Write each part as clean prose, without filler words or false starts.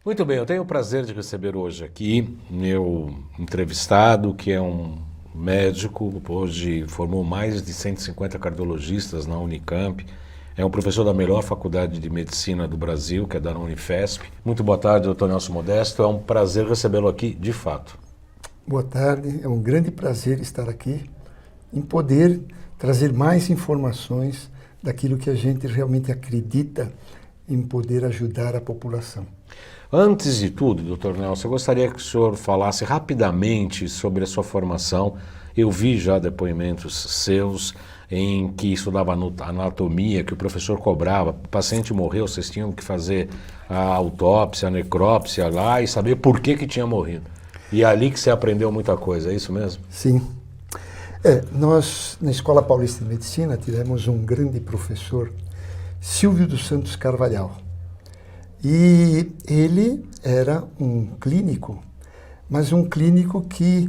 Muito bem, eu tenho o prazer de receber hoje aqui meu entrevistado, que é um médico, hoje formou mais de 150 cardiologistas na Unicamp, é um professor da melhor faculdade de medicina do Brasil, que é da Unifesp. Muito boa tarde, doutor Nelson Modesto, é um prazer recebê-lo aqui, de fato. Boa tarde, é um grande prazer estar aqui, em poder trazer mais informações daquilo que a gente realmente acredita em poder ajudar a população. Antes de tudo, doutor Nelson, eu gostaria que o senhor falasse rapidamente sobre a sua formação. Eu vi já depoimentos seus em que estudava anatomia, que o professor cobrava, o paciente morreu, vocês tinham que fazer a autópsia, a necrópsia lá e saber por que tinha morrido. E é ali que você aprendeu muita coisa, é isso mesmo? Sim. Nós, na Escola Paulista de Medicina, tivemos um grande professor, Silvio dos Santos Carvalhal. E ele era um clínico, mas um clínico que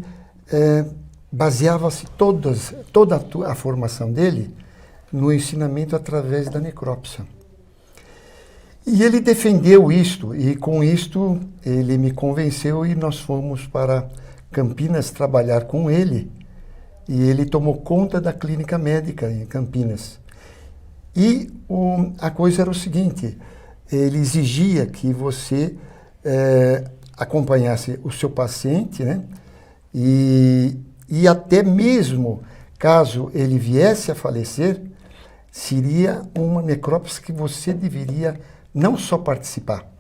baseava-se toda a formação dele no ensinamento através da necrópsia. E ele defendeu isto, e com isto ele me convenceu e nós fomos para Campinas trabalhar com ele. E ele tomou conta da clínica médica em Campinas. E a coisa era o seguinte, ele exigia que você acompanhasse o seu paciente, né? E até mesmo, caso ele viesse a falecer, seria uma necrópsia que você deveria não só participar.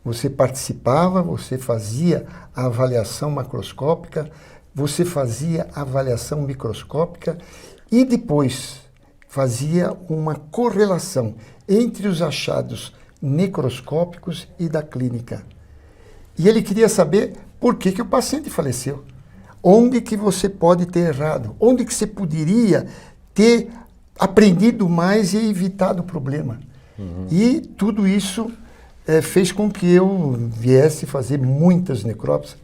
Você participava, você fazia a avaliação macroscópica, você fazia a avaliação microscópica e depois fazia uma correlação entre os achados necroscópicos e da clínica. E ele queria saber por que o paciente faleceu. Onde que você pode ter errado? Onde que você poderia ter aprendido mais e evitado o problema? E tudo isso fez com que eu viesse fazer muitas necrópsias,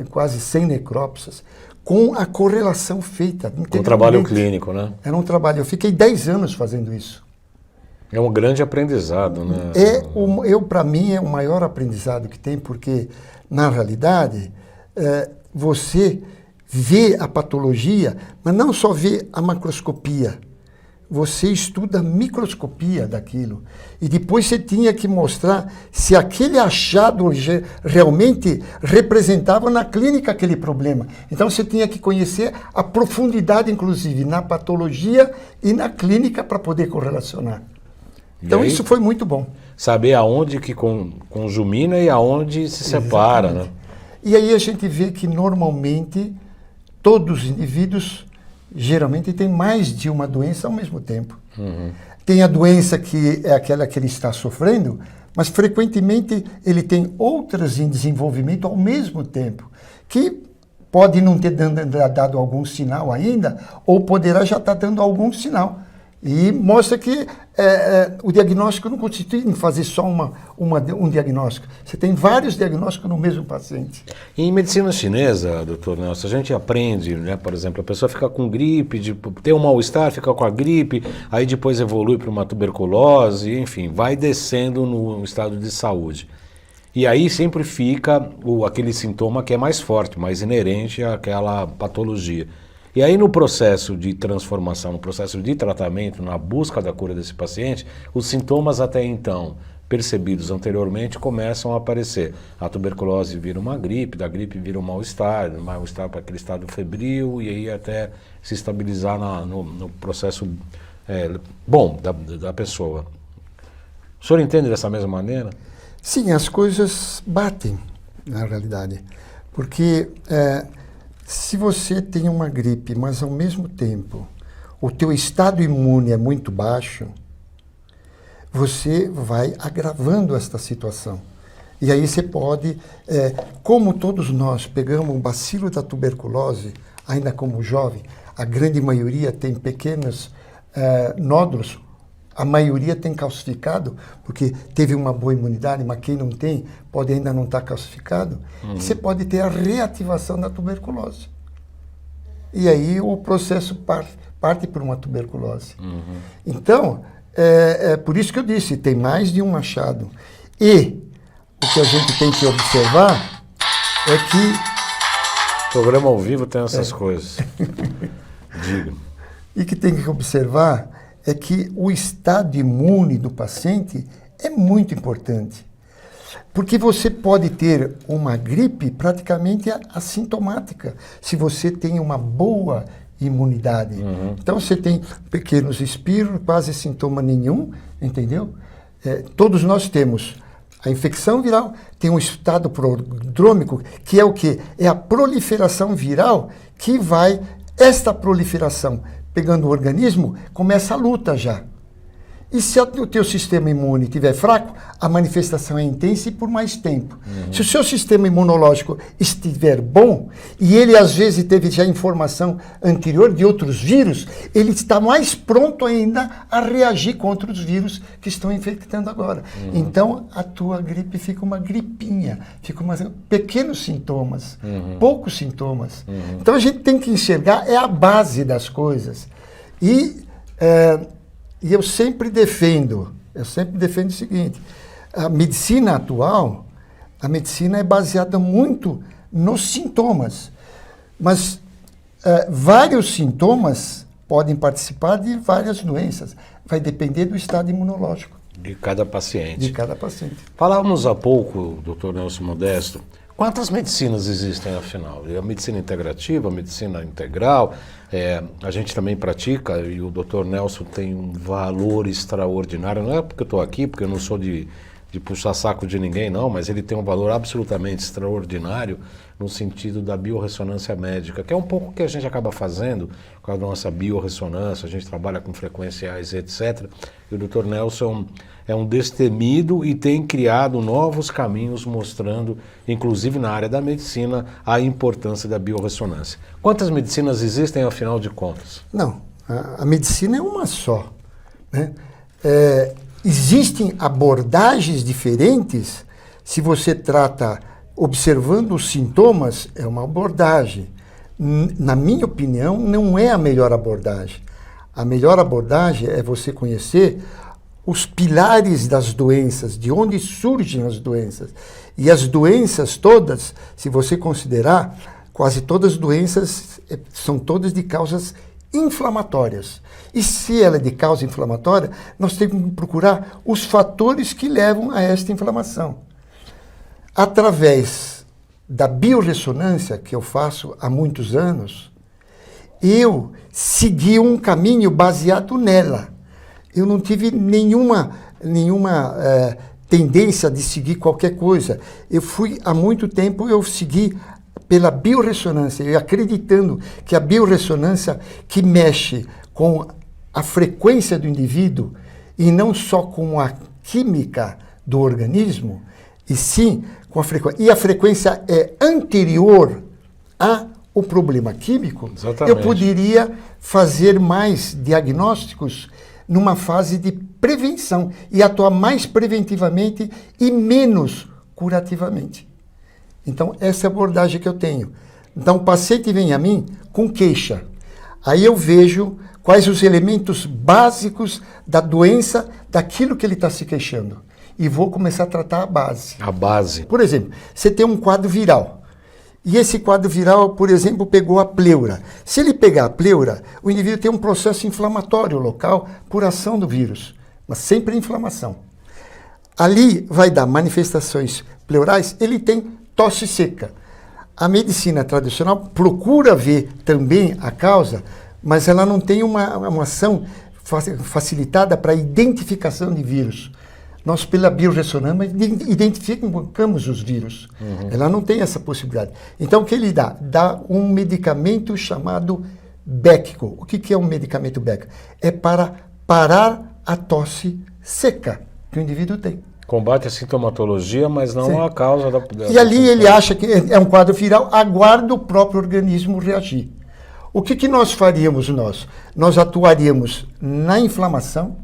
quase 100 necrópsias, com a correlação feita. Com o trabalho clínico, né? Era um trabalho. Eu fiquei 10 anos fazendo isso. É um grande aprendizado, né? Para mim, é o maior aprendizado que tem, porque, na realidade, você vê a patologia, mas não só vê a macroscopia. Você estuda a microscopia daquilo. E depois você tinha que mostrar se aquele achado realmente representava na clínica aquele problema. Então você tinha que conhecer a profundidade, inclusive, na patologia e na clínica para poder correlacionar. Então aí, isso foi muito bom. Saber aonde que conjumina e aonde se separa, né? E aí a gente vê que normalmente todos os indivíduos geralmente têm mais de uma doença ao mesmo tempo. Tem a doença que é aquela que ele está sofrendo, mas frequentemente ele tem outras em desenvolvimento ao mesmo tempo, que pode não ter dado algum sinal ainda, ou poderá já estar dando algum sinal. E mostra que o diagnóstico não consiste em fazer só um diagnóstico. Você tem vários diagnósticos no mesmo paciente. Em medicina chinesa, doutor Nelson, a gente aprende, né? Por exemplo, a pessoa fica com gripe, tem um mal-estar, fica com a gripe, aí depois evolui para uma tuberculose, enfim, vai descendo no estado de saúde. E aí sempre fica aquele sintoma que é mais forte, mais inerente àquela patologia. E aí no processo de transformação, no processo de tratamento, na busca da cura desse paciente, os sintomas até então percebidos anteriormente começam a aparecer. A tuberculose vira uma gripe, da gripe vira um mal-estar para aquele estado febril e aí até se estabilizar no processo bom da pessoa. O senhor entende dessa mesma maneira? Sim, as coisas batem na realidade, porque se você tem uma gripe, mas ao mesmo tempo o teu estado imune é muito baixo, você vai agravando esta situação. E aí você pode, como todos nós pegamos o bacilo da tuberculose, ainda como jovem, a grande maioria tem pequenos nódulos, a maioria tem calcificado, porque teve uma boa imunidade, mas quem não tem pode ainda não estar calcificado. Você pode ter a reativação da tuberculose. E aí o processo parte por uma tuberculose. Então, por isso que eu disse, tem mais de um achado. E o que a gente tem que observar é que... Programa ao vivo tem essas coisas. Diga. E que tem que observar é que o estado imune do paciente é muito importante. Porque você pode ter uma gripe praticamente assintomática, se você tem uma boa imunidade. Então você tem pequenos espirros, quase sintoma nenhum, entendeu? Todos nós temos a infecção viral, tem um estado prodrômico, que é o quê? É a proliferação viral que vai, esta proliferação, pegando o organismo, começa a luta já. E se o teu sistema imune estiver fraco, a manifestação é intensa e por mais tempo. Se o seu sistema imunológico estiver bom, e ele às vezes teve já informação anterior de outros vírus, ele está mais pronto ainda a reagir contra os vírus que estão infectando agora. Então, a tua gripe fica uma gripinha, fica pequenos sintomas, poucos sintomas. Então, a gente tem que enxergar, é a base das coisas. E eu sempre defendo o seguinte, a medicina atual, a medicina é baseada muito nos sintomas, mas vários sintomas podem participar de várias doenças, vai depender do estado imunológico. De cada paciente. De cada paciente. Falávamos há pouco, Dr. Nelson Modesto, quantas medicinas existem, afinal? A medicina integrativa, a medicina integral, a gente também pratica, e o Dr. Nelson tem um valor extraordinário, não é porque eu estou aqui, porque eu não sou de puxar saco de ninguém, não, mas ele tem um valor absolutamente extraordinário no sentido da biorressonância médica, que é um pouco o que a gente acaba fazendo com a nossa biorressonância, a gente trabalha com frequenciais, etc. E o Dr. Nelson é um destemido e tem criado novos caminhos mostrando, inclusive na área da medicina, a importância da biorressonância. Quantas medicinas existem, afinal de contas? Não, a medicina é uma só, né? Existem abordagens diferentes. Se você trata observando os sintomas, é uma abordagem. Na minha opinião, não é a melhor abordagem. A melhor abordagem é você conhecer os pilares das doenças, de onde surgem as doenças. E as doenças todas, se você considerar, quase todas as doenças são todas de causas inflamatórias. E se ela é de causa inflamatória, nós temos que procurar os fatores que levam a esta inflamação. Através da biorressonância, que eu faço há muitos anos, eu segui um caminho baseado nela. Eu não tive nenhuma tendência de seguir qualquer coisa. Há muito tempo eu segui pela biorressonância, eu acreditando que a biorressonância que mexe com a frequência do indivíduo e não só com a química do organismo, e sim com a frequência. E a frequência é anterior ao problema químico. Exatamente. Eu poderia fazer mais diagnósticos numa fase de prevenção e atuar mais preventivamente e menos curativamente. Então, essa é a abordagem que eu tenho. Então, o paciente vem a mim com queixa. Aí eu vejo quais os elementos básicos da doença, daquilo que ele está se queixando. E vou começar a tratar a base. A base. Por exemplo, você tem um quadro viral. E esse quadro viral, por exemplo, pegou a pleura. Se ele pegar a pleura, o indivíduo tem um processo inflamatório local por ação do vírus. Mas sempre inflamação. Ali vai dar manifestações pleurais, ele tem tosse seca. A medicina tradicional procura ver também a causa, mas ela não tem uma ação facilitada para a identificação de vírus. Nós, pela biorressonância, identificamos os vírus. Ela não tem essa possibilidade. Então, o que ele dá? Dá um medicamento chamado Béquico. O que é um medicamento Béquico? É para parar a tosse seca que o indivíduo tem. Combate a sintomatologia, mas não Sim. a causa da... E ali ele acha que é um quadro viral, aguarda o próprio organismo reagir. O que nós faríamos nós? Nós atuaríamos na inflamação,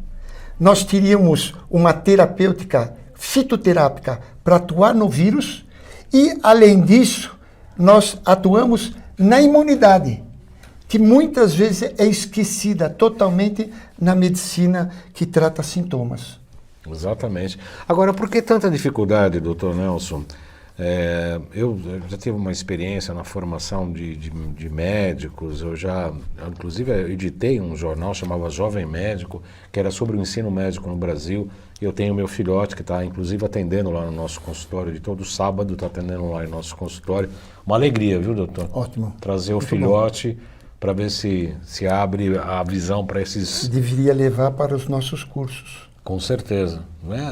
nós teríamos uma terapêutica fitoterápica para atuar no vírus e, além disso, nós atuamos na imunidade, que muitas vezes é esquecida totalmente na medicina que trata sintomas. Exatamente. Agora, por que tanta dificuldade, doutor Nelson? Eu já tive uma experiência na formação de médicos, inclusive, eu editei um jornal chamado Jovem Médico, que era sobre o ensino médico no Brasil. Eu tenho meu filhote que está, inclusive, atendendo lá no nosso consultório, de todo sábado está atendendo lá no nosso consultório. Uma alegria, viu, doutor? Ótimo. Trazer o Muito filhote para ver se abre a visão para esses... Deveria levar para os nossos cursos. Com certeza.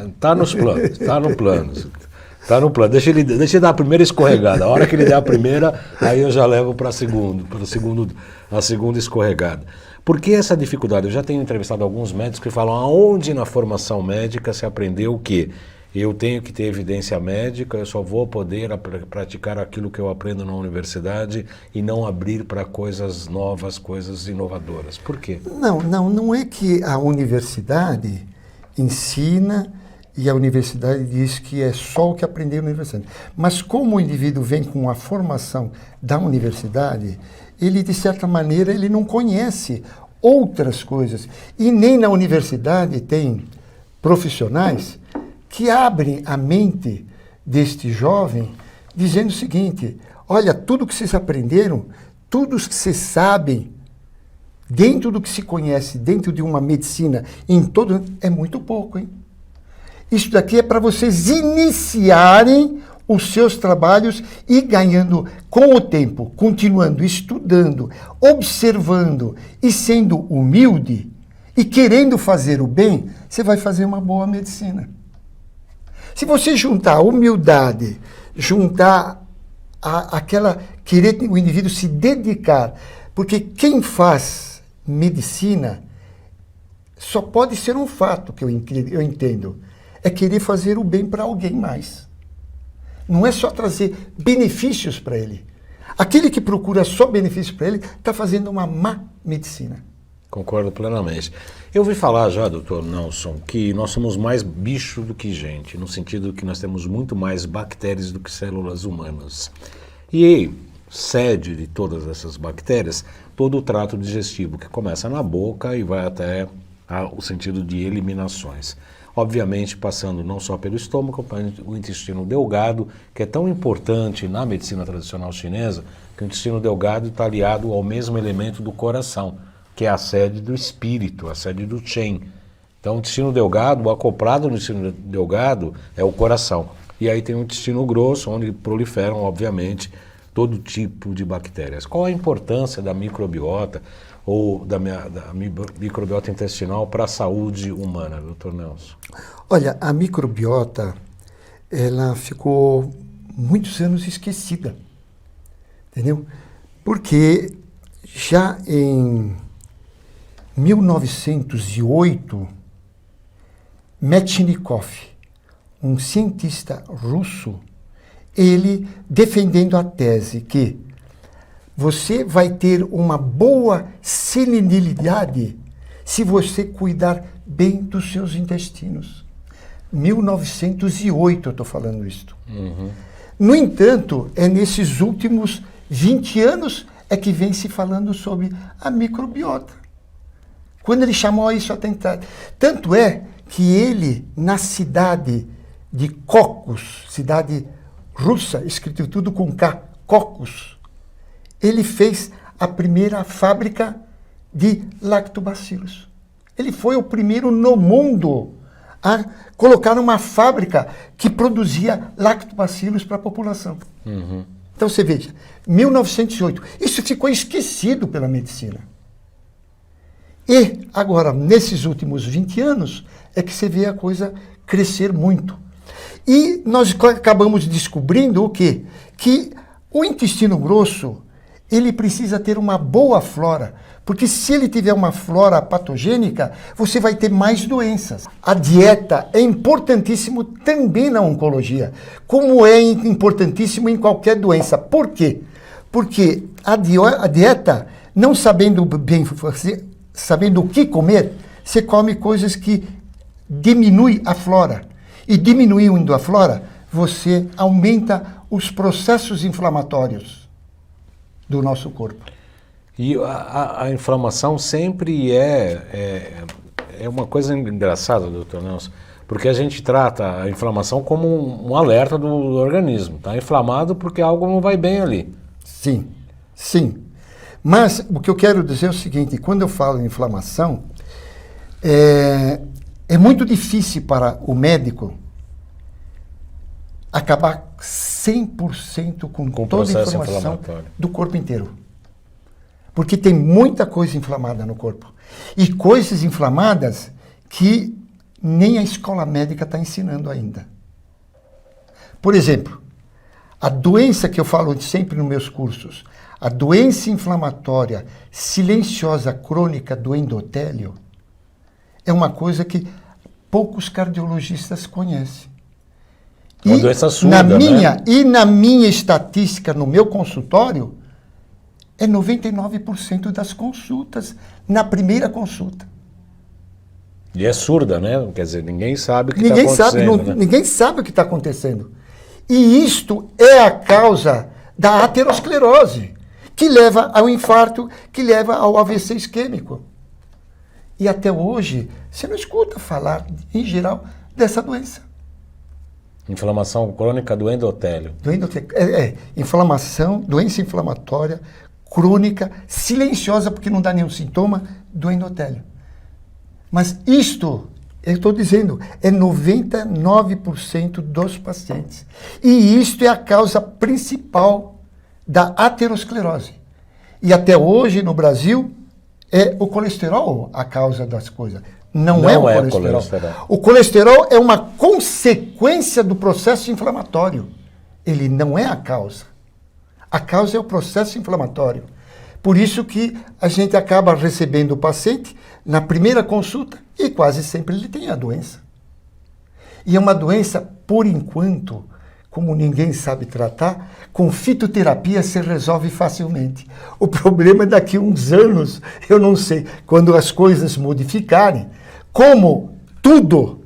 Está nos planos, está no plano. Tá no plano. Deixa ele dar a primeira escorregada. A hora que ele der a primeira, aí eu já levo para a segunda escorregada. Por que essa dificuldade? Eu já tenho entrevistado alguns médicos que falam aonde na formação médica se aprendeu o quê? Eu tenho que ter evidência médica, eu só vou poder praticar aquilo que eu aprendo na universidade e não abrir para coisas novas, coisas inovadoras. Por quê? Não é que a universidade ensina e a universidade diz que é só o que aprendeu na universidade. Mas como o indivíduo vem com a formação da universidade, ele, de certa maneira, ele não conhece outras coisas. E nem na universidade tem profissionais que abrem a mente deste jovem dizendo o seguinte: olha, tudo que vocês aprenderam, tudo que vocês sabem, dentro do que se conhece, dentro de uma medicina, em todo, é muito pouco, hein? Isso daqui é para vocês iniciarem os seus trabalhos e ganhando com o tempo, continuando estudando, observando e sendo humilde e querendo fazer o bem, você vai fazer uma boa medicina. Se você juntar a humildade, juntar querer o indivíduo se dedicar, porque quem faz medicina só pode ser um fato que eu entendo, é querer fazer o bem para alguém mais. Não é só trazer benefícios para ele. Aquele que procura só benefícios para ele está fazendo uma má medicina. Concordo plenamente. Eu ouvi falar já, doutor Nelson, que nós somos mais bicho do que gente, no sentido que nós temos muito mais bactérias do que células humanas. E sede de todas essas bactérias, todo o trato digestivo, que começa na boca e vai até o sentido de eliminações. Obviamente, passando não só pelo estômago, mas o intestino delgado, que é tão importante na medicina tradicional chinesa, que o intestino delgado está aliado ao mesmo elemento do coração, que é a sede do espírito, a sede do Chen. Então, o intestino delgado, o acoplado no intestino delgado é o coração. E aí tem o intestino grosso, onde proliferam, obviamente, todo tipo de bactérias. Qual a importância da microbiota ou da microbiota intestinal para a saúde humana, doutor Nelson? Olha, a microbiota, ela ficou muitos anos esquecida, entendeu? Porque já em 1908, Metchnikov, um cientista russo, ele defendendo a tese que você vai ter uma boa serenidade se você cuidar bem dos seus intestinos. 1908 eu estou falando isso. Uhum. No entanto, é nesses últimos 20 anos é que vem se falando sobre a microbiota. Quando ele chamou isso a atentar. Tanto é que ele, na cidade de Cocos, cidade russa, escrito tudo com K, Cocos, ele fez a primeira fábrica de lactobacilos. Ele foi o primeiro no mundo a colocar uma fábrica que produzia lactobacilos para a população. Uhum. Então você veja, 1908, isso ficou esquecido pela medicina. E agora, nesses últimos 20 anos, é que você vê a coisa crescer muito. E nós acabamos descobrindo o quê? Que o intestino grosso, ele precisa ter uma boa flora, porque se ele tiver uma flora patogênica, você vai ter mais doenças. A dieta é importantíssimo também na oncologia, como é importantíssimo em qualquer doença. Por quê? Porque a dieta, não sabendo bem fazer, sabendo o que comer, você come coisas que diminuem a flora. E diminuindo a flora, você aumenta os processos inflamatórios do nosso corpo. E a inflamação sempre é uma coisa engraçada, doutor Nelson, Porque a gente trata a inflamação como um alerta do organismo. Está inflamado porque algo não vai bem ali. Sim, sim. Mas o que eu quero dizer é o seguinte, quando eu falo em inflamação, é muito difícil para o médico acabar 100% com Com o toda a processo informação inflamatório. do corpo inteiro. Porque tem muita coisa inflamada no corpo. E coisas inflamadas que nem a escola médica está ensinando ainda. Por exemplo, a doença que eu falo sempre nos meus cursos, a doença inflamatória silenciosa crônica do endotélio, é uma coisa que poucos cardiologistas conhecem. Uma doença surda, né? E na minha estatística, no meu consultório, é 99% das consultas na primeira consulta. E é surda, né? Quer dizer, ninguém sabe o que está Ninguém acontecendo. sabe, né? ninguém sabe o que está acontecendo. E isto é a causa da aterosclerose, que leva ao infarto, que leva ao AVC isquêmico. E até hoje, você não escuta falar, em geral, dessa doença. Inflamação crônica do endotélio. Inflamação, doença inflamatória, crônica, silenciosa, porque não dá nenhum sintoma, do endotélio. Mas isto, eu estou dizendo, é 99% dos pacientes. E isto é a causa principal da aterosclerose. E até hoje, no Brasil, é o colesterol a causa das coisas. Não é o colesterol. O colesterol é uma consequência do processo inflamatório. Ele não é a causa. A causa é o processo inflamatório. Por isso que a gente acaba recebendo o paciente na primeira consulta e quase sempre ele tem a doença. E é uma doença, por enquanto, como ninguém sabe tratar, com fitoterapia se resolve facilmente. O problema é daqui a uns anos, eu não sei, quando as coisas modificarem, como tudo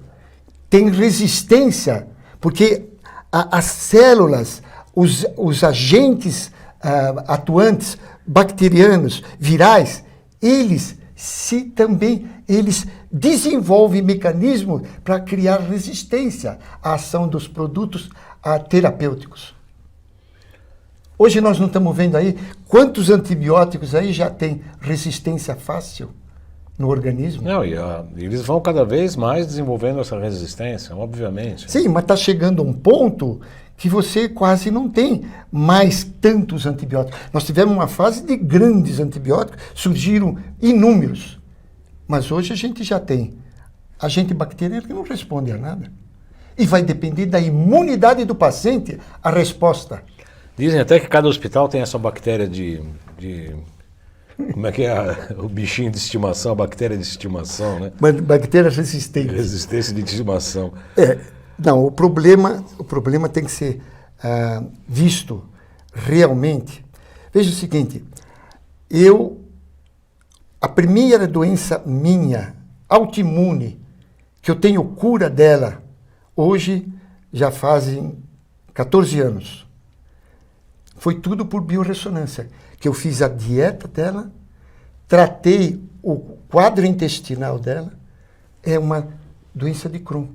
tem resistência, porque as células, os agentes atuantes, bacterianos, virais, eles desenvolvem mecanismos para criar resistência à ação dos produtos terapêuticos. Hoje nós não estamos vendo aí quantos antibióticos aí já tem resistência fácil no organismo. Não, e eles vão cada vez mais desenvolvendo essa resistência, obviamente. Sim, mas está chegando a um ponto que você quase não tem mais tantos antibióticos. Nós tivemos uma fase de grandes antibióticos, surgiram inúmeros. Mas hoje a gente já tem agente bacteriano que não responde a nada. E vai depender da imunidade do paciente a resposta. Dizem até que cada hospital tem essa bactéria como é que é o bichinho de estimação, a bactéria de estimação, né? Bactéria resistente. Resistência de estimação. Não, o problema tem que ser visto realmente. Veja o seguinte, a primeira doença minha, autoimune, que eu tenho cura dela, hoje já fazem 14 anos. Foi tudo por biorressonância, que eu fiz a dieta dela, tratei o quadro intestinal dela, é uma doença de Crohn.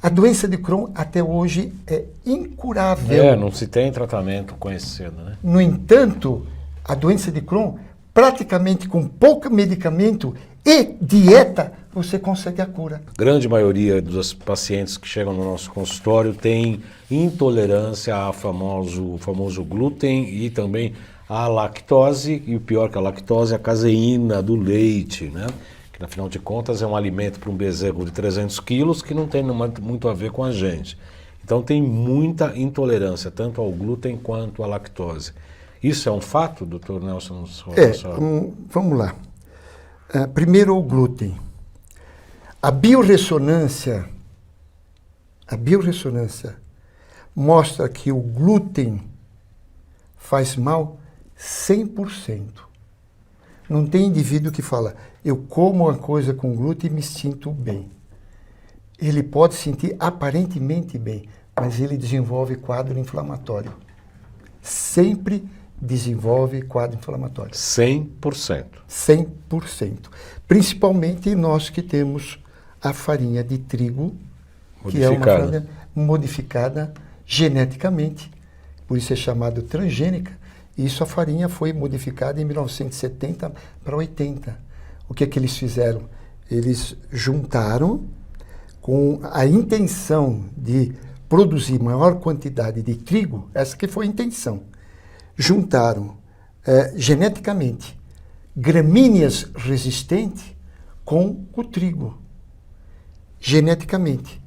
A doença de Crohn até hoje é incurável. Não se tem tratamento conhecido, né? No entanto, a doença de Crohn, praticamente com pouco medicamento e dieta, você consegue a cura. A grande maioria dos pacientes que chegam no nosso consultório tem intolerância ao famoso glúten e também à lactose, e o pior que a lactose, a caseína do leite, né? Que afinal de contas é um alimento para um bezerro de 300 quilos que não tem muito a ver com a gente. Então tem muita intolerância, tanto ao glúten quanto à lactose. Isso é um fato, doutor Nelson? Vamos lá. Primeiro o glúten. A biorressonância mostra que o glúten faz mal 100%. Não tem indivíduo que fala, eu como uma coisa com glúten e me sinto bem. Ele pode sentir aparentemente bem, mas ele desenvolve quadro inflamatório. Sempre desenvolve quadro inflamatório. 100%. 100%. Principalmente nós que temos a farinha de trigo, que é uma farinha modificada geneticamente, por isso é chamado transgênica. Isso a farinha foi modificada em 1970 para 80. O que é que eles fizeram? Eles juntaram com a intenção de produzir maior quantidade de trigo, essa que foi a intenção. Juntaram geneticamente gramíneas resistentes com o trigo, geneticamente.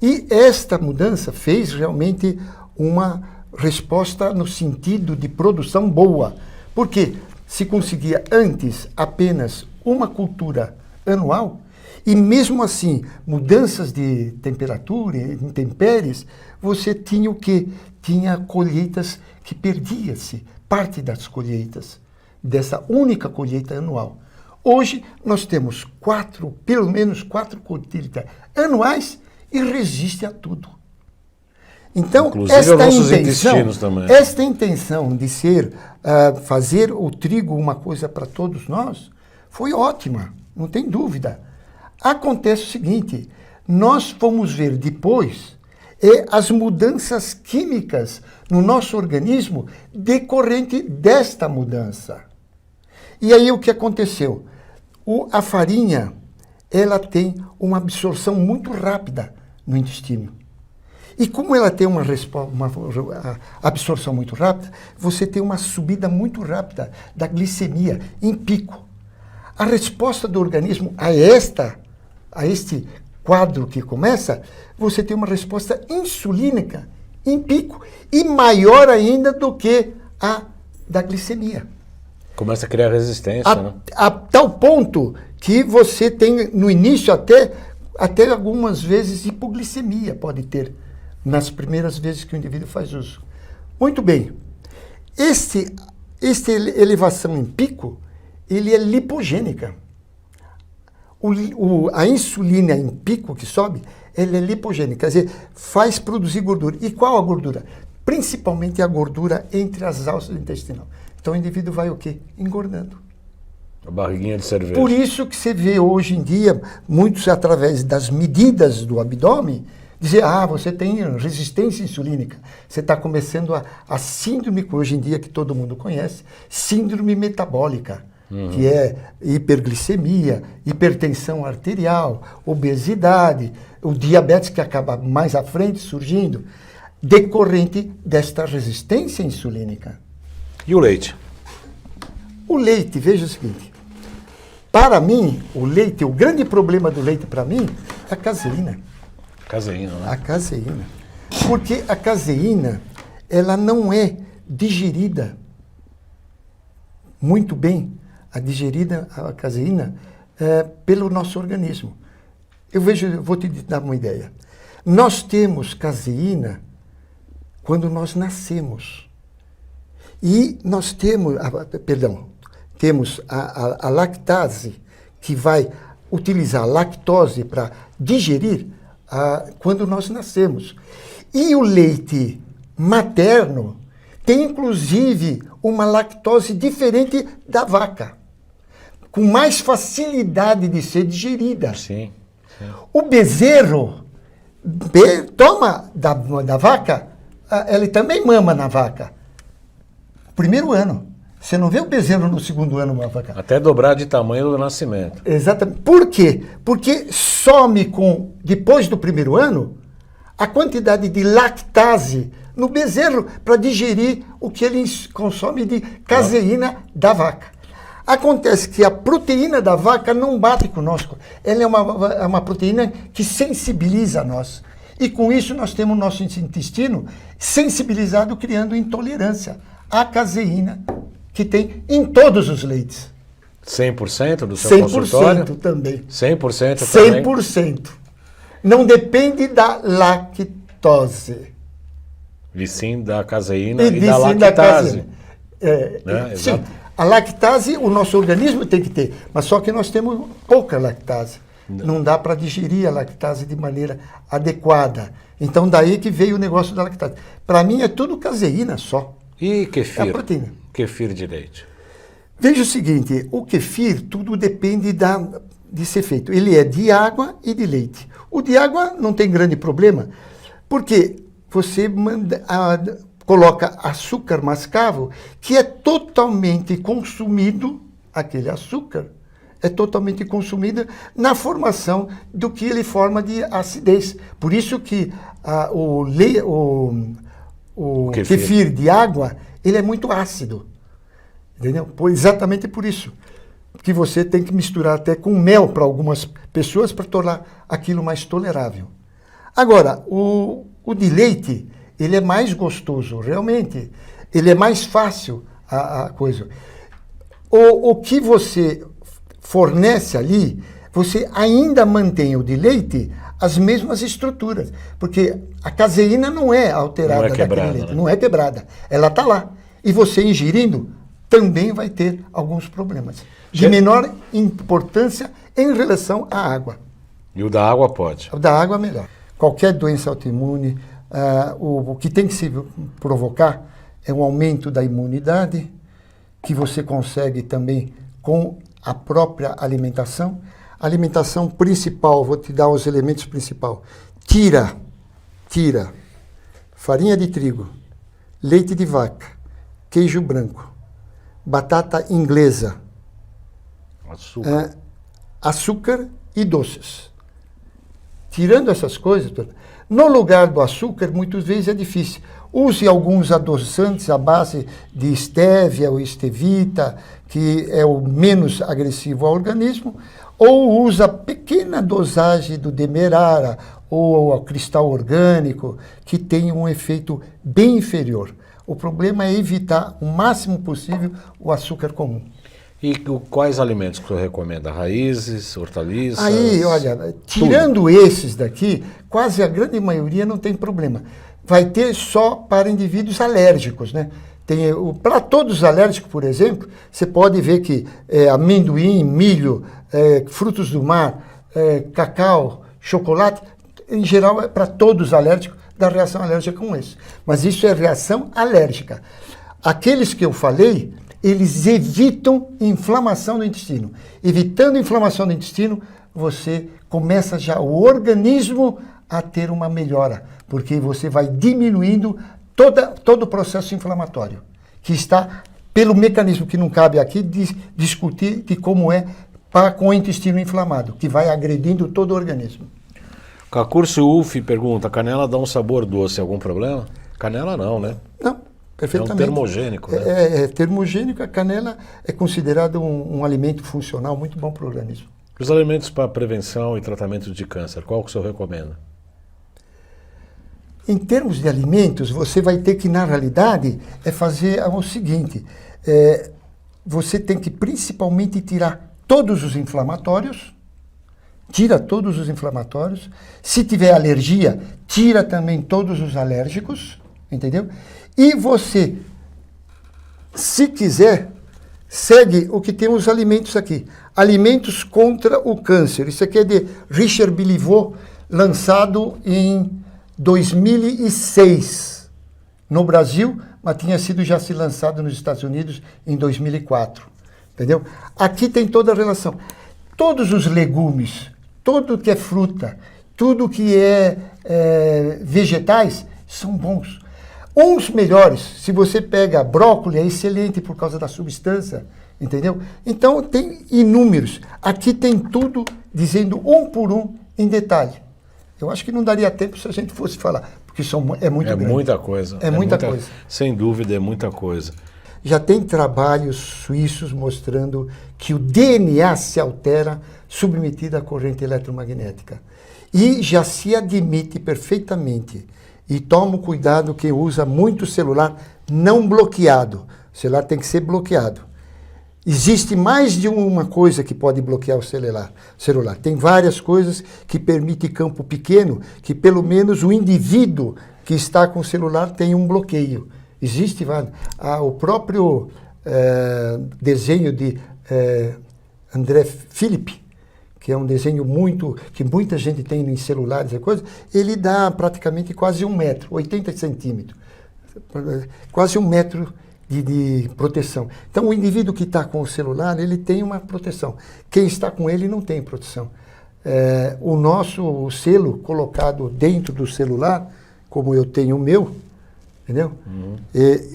E esta mudança fez realmente uma resposta no sentido de produção boa, porque se conseguia antes apenas uma cultura anual, e mesmo assim, mudanças de temperatura, intempéries, você tinha o quê? Tinha colheitas que perdia-se, parte das colheitas, dessa única colheita anual. Hoje, nós temos pelo menos quatro colheitas anuais e resiste a tudo. Então, inclusive aos nossos intestinos também. Esta intenção de fazer o trigo uma coisa para todos nós, foi ótima, não tem dúvida. Acontece o seguinte, nós fomos ver depois as mudanças químicas no nosso organismo decorrente desta mudança. E aí o que aconteceu? A farinha, ela tem uma absorção muito rápida no intestino. E como ela tem uma absorção muito rápida, você tem uma subida muito rápida da glicemia em pico. A resposta do organismo a este quadro que começa, você tem uma resposta insulínica em pico e maior ainda do que a da glicemia. Começa a criar resistência, né? A tal ponto que você tem, no início, até algumas vezes hipoglicemia pode ter, nas primeiras vezes que o indivíduo faz uso. Muito bem. Esta elevação em pico, ele é lipogênica. A insulina em pico que sobe, ela é lipogênica, quer dizer, faz produzir gordura. E qual a gordura? Principalmente a gordura entre as alças do intestino. Então o indivíduo vai o quê? Engordando. A barriguinha de cerveja. Por isso que você vê hoje em dia, muitos através das medidas do abdômen, dizer, você tem resistência insulínica. Você está começando a síndrome, que hoje em dia que todo mundo conhece, síndrome metabólica, que é hiperglicemia, hipertensão arterial, obesidade, o diabetes que acaba mais à frente surgindo, decorrente desta resistência insulínica. E o leite? O leite, veja o seguinte, para mim, o leite, o grande problema do leite para mim é a caseína. Caseína, né? A caseína. Porque a caseína, ela não é digerida muito bem, a caseína, pelo nosso organismo. Eu vou te dar uma ideia. Nós temos caseína quando nós nascemos. E nós temos, temos a lactase, que vai utilizar a lactose para digerir quando nós nascemos. E o leite materno tem, inclusive, uma lactose diferente da vaca, com mais facilidade de ser digerida. Sim. O bezerro toma da vaca, ele também mama na vaca. Primeiro ano. Você não vê o bezerro no segundo ano, uma vaca. Até dobrar de tamanho do nascimento. Exatamente. Por quê? Porque some depois do primeiro ano, a quantidade de lactase no bezerro para digerir o que ele consome de caseína da vaca. Acontece que a proteína da vaca não bate conosco. Ela é uma proteína que sensibiliza a nós. E com isso nós temos o nosso intestino sensibilizado, criando intolerância à caseína que tem em todos os leites. 100% do seu consultório? 100% também. 100% também? 100%. Não depende da lactose. E sim da caseína e da lactase. Sim, a lactase o nosso organismo tem que ter, mas só que nós temos pouca lactase. Não dá para digerir a lactase de maneira adequada. Então daí que veio o negócio da lactase. Para mim é tudo caseína só. E kefir? É a proteína. Kefir de leite. Veja o seguinte, o kefir tudo depende de ser feito. Ele é de água e de leite. O de água não tem grande problema, porque você coloca açúcar mascavo, que é totalmente consumido, aquele açúcar é totalmente consumido na formação do que ele forma de acidez. Por isso que o kefir de água, ele é muito ácido. Entendeu? Exatamente por isso que você tem que misturar até com mel para algumas pessoas para tornar aquilo mais tolerável. Agora, o de leite, ele é mais gostoso, realmente. Ele é mais fácil a coisa. O que você fornece ali, você ainda mantém o de leite as mesmas estruturas. Porque a caseína não é alterada daquele leite, não é quebrada. Ela está lá. E você ingerindo, também vai ter alguns problemas. De menor importância em relação à água. E o da água pode? O da água é melhor. Qualquer doença autoimune, o que tem que se provocar é um aumento da imunidade, que você consegue também com a própria alimentação. A alimentação principal, vou te dar os elementos principais. Tira farinha de trigo, leite de vaca, queijo branco, batata inglesa, açúcar e doces. Tirando essas coisas, no lugar do açúcar, muitas vezes é difícil. Use alguns adoçantes à base de estévia ou estevita, que é o menos agressivo ao organismo, ou usa pequena dosagem do demerara ou o cristal orgânico, que tem um efeito bem inferior. O problema é evitar o máximo possível o açúcar comum. E quais alimentos que você recomenda? Raízes, hortaliças? Aí, olha, tirando esses daqui, quase a grande maioria não tem problema. Vai ter só para indivíduos alérgicos, né? Para todos os alérgicos, por exemplo, você pode ver que amendoim, milho, frutos do mar, cacau, chocolate, em geral é para todos os alérgicos, da reação alérgica com esse. Mas isso é reação alérgica. Aqueles que eu falei, eles evitam inflamação do intestino. Evitando inflamação do intestino, você começa já o organismo a ter uma melhora, porque você vai diminuindo todo o processo inflamatório, que está, pelo mecanismo que não cabe aqui, discutir de como é com o intestino inflamado, que vai agredindo todo o organismo. Cacurcio Uf pergunta, canela dá um sabor doce, algum problema? Canela não, né? Não. Perfeitamente. É um termogênico, né? É termogênico, a canela é considerada um alimento funcional muito bom para o organismo. Os alimentos para prevenção e tratamento de câncer, qual que o senhor recomenda? Em termos de alimentos, você vai ter que, na realidade, fazer o seguinte, você tem que principalmente tirar todos os inflamatórios, se tiver alergia, tira também todos os alérgicos, entendeu? E você, se quiser, segue o que tem os alimentos aqui. Alimentos contra o câncer. Isso aqui é de Richard Béliveau, lançado em 2006 no Brasil, mas tinha sido já se lançado nos Estados Unidos em 2004. Entendeu? Aqui tem toda a relação. Todos os legumes, tudo que é fruta, tudo que é vegetais, são bons. Uns melhores, se você pega brócolis, é excelente por causa da substância, entendeu? Então, tem inúmeros. Aqui tem tudo dizendo um por um em detalhe. Eu acho que não daria tempo se a gente fosse falar, porque é muito grande. É muita coisa. É muita coisa. Sem dúvida, é muita coisa. Já tem trabalhos suíços mostrando que o DNA se altera submetido à corrente eletromagnética. E já se admite perfeitamente. E toma cuidado quem usa muito celular não bloqueado. O celular tem que ser bloqueado. Existe mais de uma coisa que pode bloquear o celular. Tem várias coisas que permitem campo pequeno, que pelo menos o indivíduo que está com o celular tem um bloqueio. Existe o próprio desenho de André Philippe, que é um desenho que muita gente tem em celulares e coisa, ele dá praticamente quase 1 metro, 80 centímetros. Quase 1 metro de proteção. Então, o indivíduo que está com o celular, ele tem uma proteção. Quem está com ele não tem proteção. O nosso selo colocado dentro do celular, como eu tenho o meu, entendeu?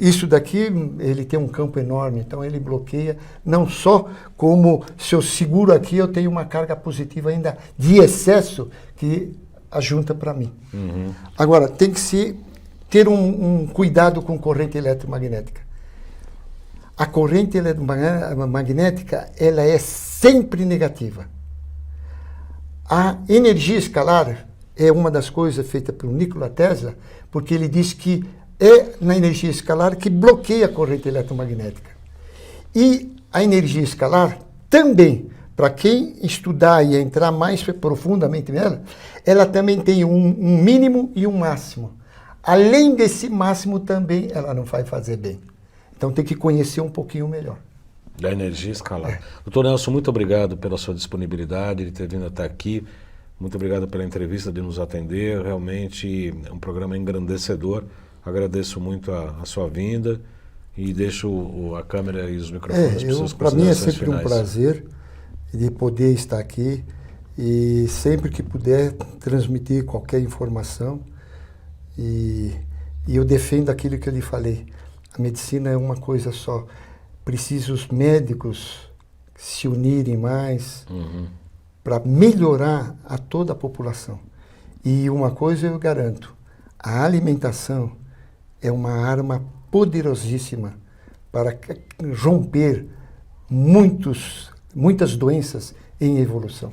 Isso daqui, ele tem um campo enorme, então ele bloqueia, não só como se eu seguro aqui, eu tenho uma carga positiva ainda de excesso que ajunta para mim. Agora, tem que ter um cuidado com corrente eletromagnética. A corrente eletromagnética, ela é sempre negativa. A energia escalar é uma das coisas feitas pelo Nikola Tesla, porque ele diz que é na energia escalar que bloqueia a corrente eletromagnética. E a energia escalar também, para quem estudar e entrar mais profundamente nela, ela também tem um mínimo e um máximo. Além desse máximo também ela não vai fazer bem. Então tem que conhecer um pouquinho melhor. Da energia escalar. Doutor Nelson, muito obrigado pela sua disponibilidade, de ter vindo até aqui. Muito obrigado pela entrevista, de nos atender. Realmente é um programa engrandecedor. Agradeço muito a sua vinda e deixo a câmera e os microfones para suas considerações finais. Para mim é sempre um prazer de poder estar aqui e sempre que puder transmitir qualquer informação. E eu defendo aquilo que eu lhe falei. A medicina é uma coisa só. Precisa os médicos se unirem mais para melhorar a toda a população. E uma coisa eu garanto, a alimentação é uma arma poderosíssima para romper muitas doenças em evolução.